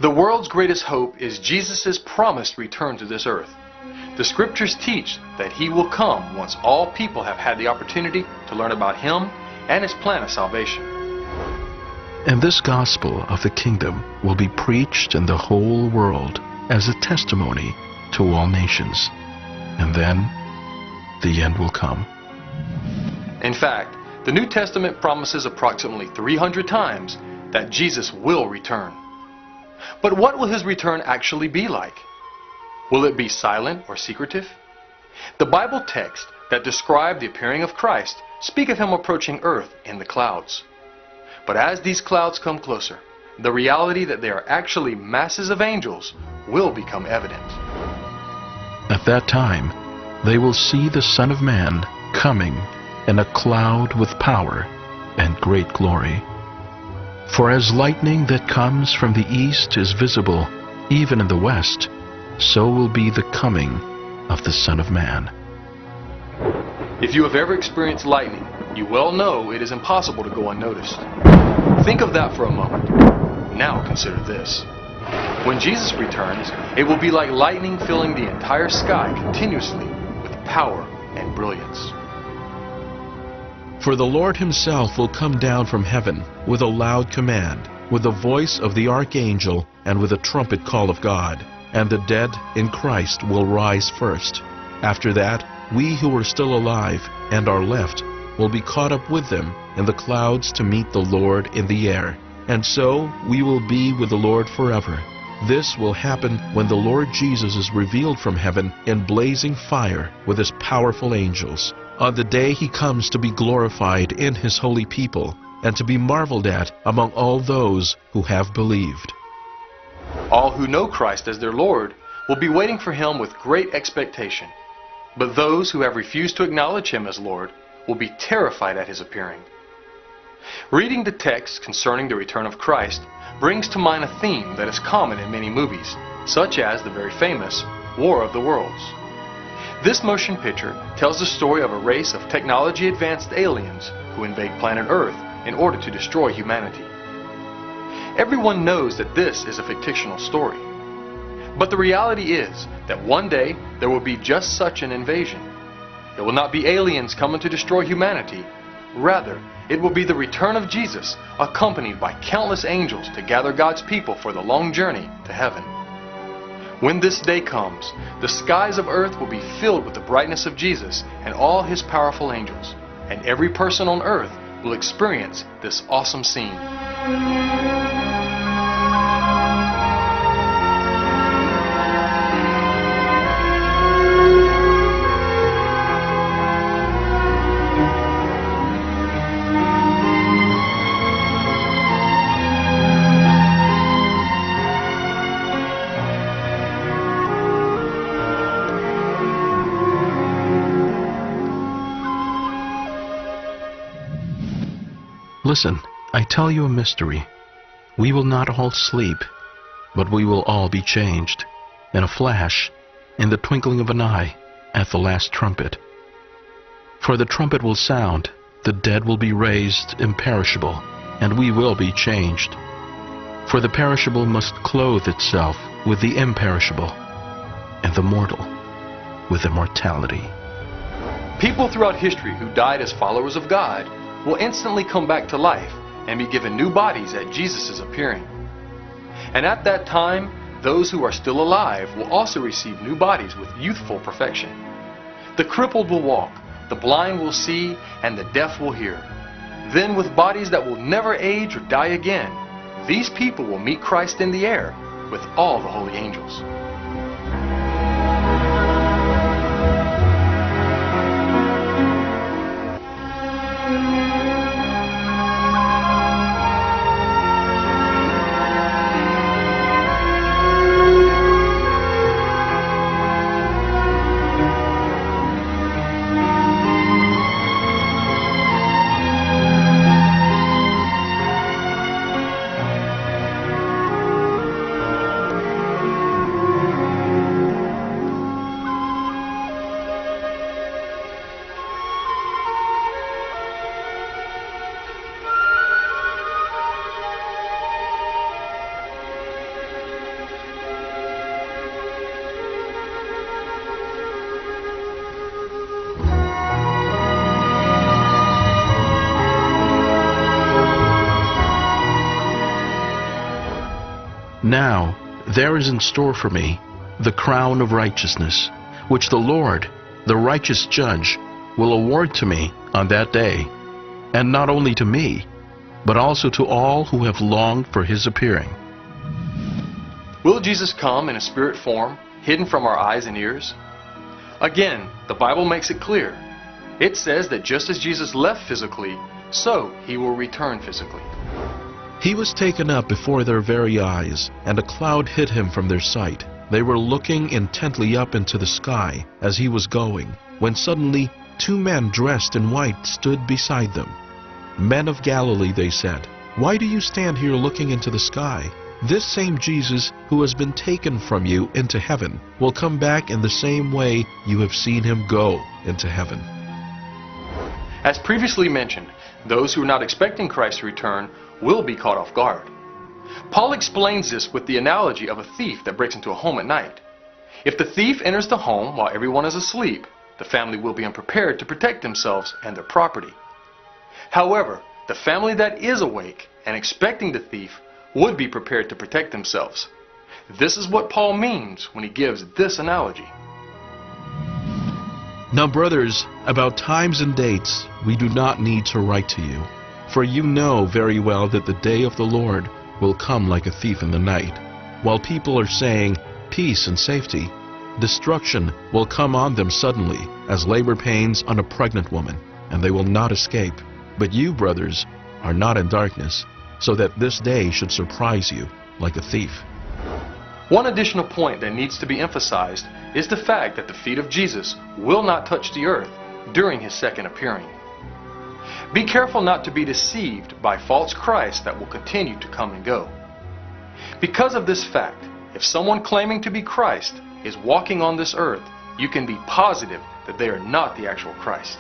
The world's greatest hope is Jesus' promised return to this earth. The scriptures teach that he will come once all people have had the opportunity to learn about him and his plan of salvation. And this gospel of the kingdom will be preached in the whole world as a testimony to all nations. And then the end will come. In fact, the New Testament promises approximately 300 times that Jesus will return. But what will his return actually be like? Will it be silent or secretive? The Bible texts that describe the appearing of Christ speak of him approaching earth in the clouds. But as these clouds come closer, the reality that they are actually masses of angels will become evident. At that time, they will see the Son of Man coming in a cloud with power and great glory. For as lightning that comes from the east is visible even in the west, so will be the coming of the Son of Man. If you have ever experienced lightning, you well know it is impossible to go unnoticed. Think of that for a moment. Now consider this. When Jesus returns, it will be like lightning filling the entire sky continuously with power and brilliance. For the Lord himself will come down from heaven with a loud command, with the voice of the archangel, and with a trumpet call of God. And the dead in Christ will rise first. After that, we who are still alive and are left will be caught up with them in the clouds to meet the Lord in the air. And so we will be with the Lord forever. This will happen when the Lord Jesus is revealed from heaven in blazing fire with his powerful angels, on the day he comes to be glorified in his holy people and to be marveled at among all those who have believed. All who know Christ as their Lord will be waiting for him with great expectation. But those who have refused to acknowledge him as Lord will be terrified at his appearing. Reading the text concerning the return of Christ brings to mind a theme that is common in many movies, such as the very famous War of the Worlds. This motion picture tells the story of a race of technology-advanced aliens who invade planet Earth in order to destroy humanity. Everyone knows that this is a fictional story. But the reality is that one day there will be just such an invasion. It will not be aliens coming to destroy humanity. Rather, it will be the return of Jesus, accompanied by countless angels to gather God's people for the long journey to heaven. When this day comes, the skies of earth will be filled with the brightness of Jesus and all his powerful angels, and every person on earth will experience this awesome scene. Listen, I tell you a mystery. We will not all sleep, but we will all be changed, in a flash, in the twinkling of an eye, at the last trumpet. For the trumpet will sound, the dead will be raised imperishable, and we will be changed. For the perishable must clothe itself with the imperishable, and the mortal with immortality. People throughout history who died as followers of God will instantly come back to life and be given new bodies at Jesus' appearing. And at that time, those who are still alive will also receive new bodies with youthful perfection. The crippled will walk, the blind will see, and the deaf will hear. Then with bodies that will never age or die again, these people will meet Christ in the air with all the holy angels. Now there is in store for me the crown of righteousness, which the Lord, the righteous judge, will award to me on that day, and not only to me, but also to all who have longed for his appearing. Will Jesus come in a spirit form, hidden from our eyes and ears? Again, the Bible makes it clear. It says that just as Jesus left physically, so he will return physically. He was taken up before their very eyes, and a cloud hid him from their sight. They were looking intently up into the sky as he was going, when suddenly 2 men dressed in white stood beside them. "Men of Galilee," they said, "why do you stand here looking into the sky? This same Jesus who has been taken from you into heaven will come back in the same way you have seen him go into heaven." As previously mentioned, those who are not expecting Christ to return will be caught off guard. Paul explains this with the analogy of a thief that breaks into a home at night. If the thief enters the home while everyone is asleep, the family will be unprepared to protect themselves and their property. However, the family that is awake and expecting the thief would be prepared to protect themselves. This is what Paul means when he gives this analogy. Now, brothers, about times and dates we do not need to write to you, for you know very well that the day of the Lord will come like a thief in the night. While people are saying peace and safety, destruction will come on them suddenly, as labor pains on a pregnant woman, and they will not escape. But you, brothers, are not in darkness, so that this day should surprise you like a thief. One additional point that needs to be emphasized is the fact that the feet of Jesus will not touch the earth during his second appearing. Be careful not to be deceived by false Christs that will continue to come and go. Because of this fact, if someone claiming to be Christ is walking on this earth, you can be positive that they are not the actual Christ.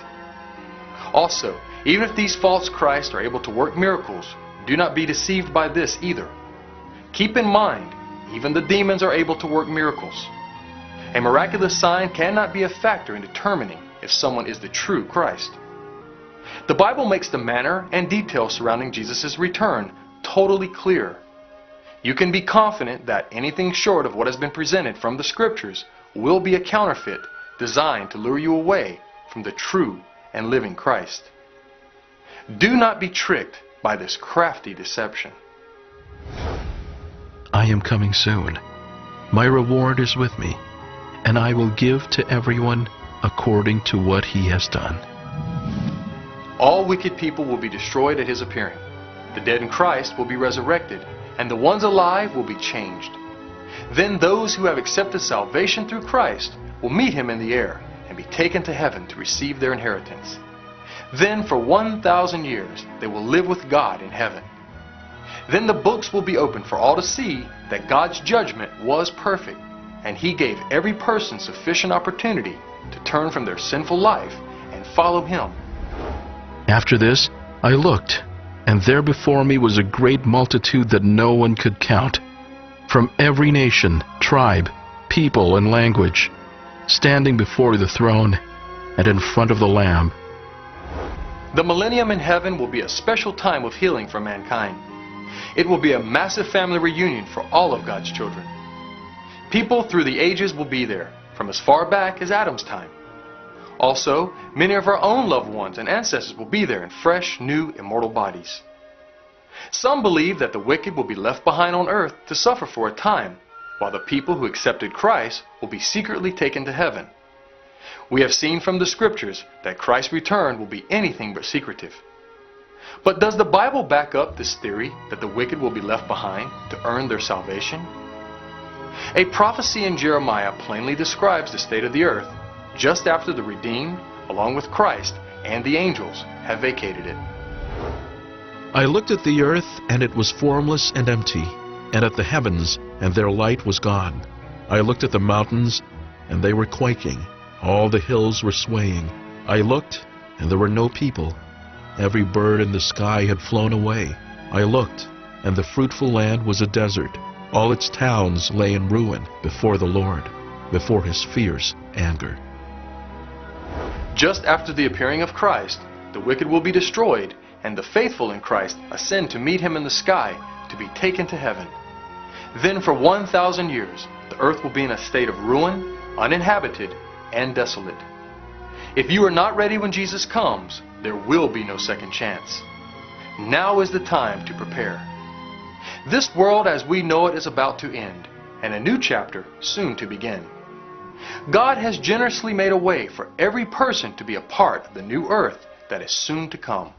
Also, even if these false Christs are able to work miracles, do not be deceived by this either. Keep in mind, even the demons are able to work miracles. A miraculous sign cannot be a factor in determining if someone is the true Christ. The Bible makes the manner and details surrounding Jesus' return totally clear. You can be confident that anything short of what has been presented from the Scriptures will be a counterfeit designed to lure you away from the true and living Christ. Do not be tricked by this crafty deception. I am coming soon. My reward is with me, and I will give to everyone according to what he has done. All wicked people will be destroyed at his appearing. The dead in Christ will be resurrected, and the ones alive will be changed. Then those who have accepted salvation through Christ will meet him in the air and be taken to heaven to receive their inheritance. Then for 1,000 years they will live with God in heaven. Then the books will be opened for all to see that God's judgment was perfect, and he gave every person sufficient opportunity to turn from their sinful life and follow him. After this I looked, and there before me was a great multitude that no one could count, from every nation, tribe, people, and language, standing before the throne and in front of the Lamb. The millennium in heaven will be a special time of healing for mankind. It will be a massive family reunion for all of God's children. People through the ages will be there, from as far back as Adam's time. Also, many of our own loved ones and ancestors will be there in fresh, new, immortal bodies. Some believe that the wicked will be left behind on earth to suffer for a time, while the people who accepted Christ will be secretly taken to heaven. We have seen from the Scriptures that Christ's return will be anything but secretive. But does the Bible back up this theory that the wicked will be left behind to earn their salvation? A prophecy in Jeremiah plainly describes the state of the earth just after the redeemed, along with Christ and the angels, have vacated it. I looked at the earth, and it was formless and empty, and at the heavens, and their light was gone. I looked at the mountains, and they were quaking. All the hills were swaying. I looked, and there were no people. Every bird in the sky had flown away. I looked, and the fruitful land was a desert. All its towns lay in ruin before the Lord, before his fierce anger. Just after the appearing of Christ, the wicked will be destroyed, and the faithful in Christ ascend to meet him in the sky to be taken to heaven. Then for 1,000 years, the earth will be in a state of ruin, uninhabited, and desolate. If you are not ready when Jesus comes, there will be no second chance. Now is the time to prepare. This world as we know it is about to end, and a new chapter soon to begin. God has generously made a way for every person to be a part of the new earth that is soon to come.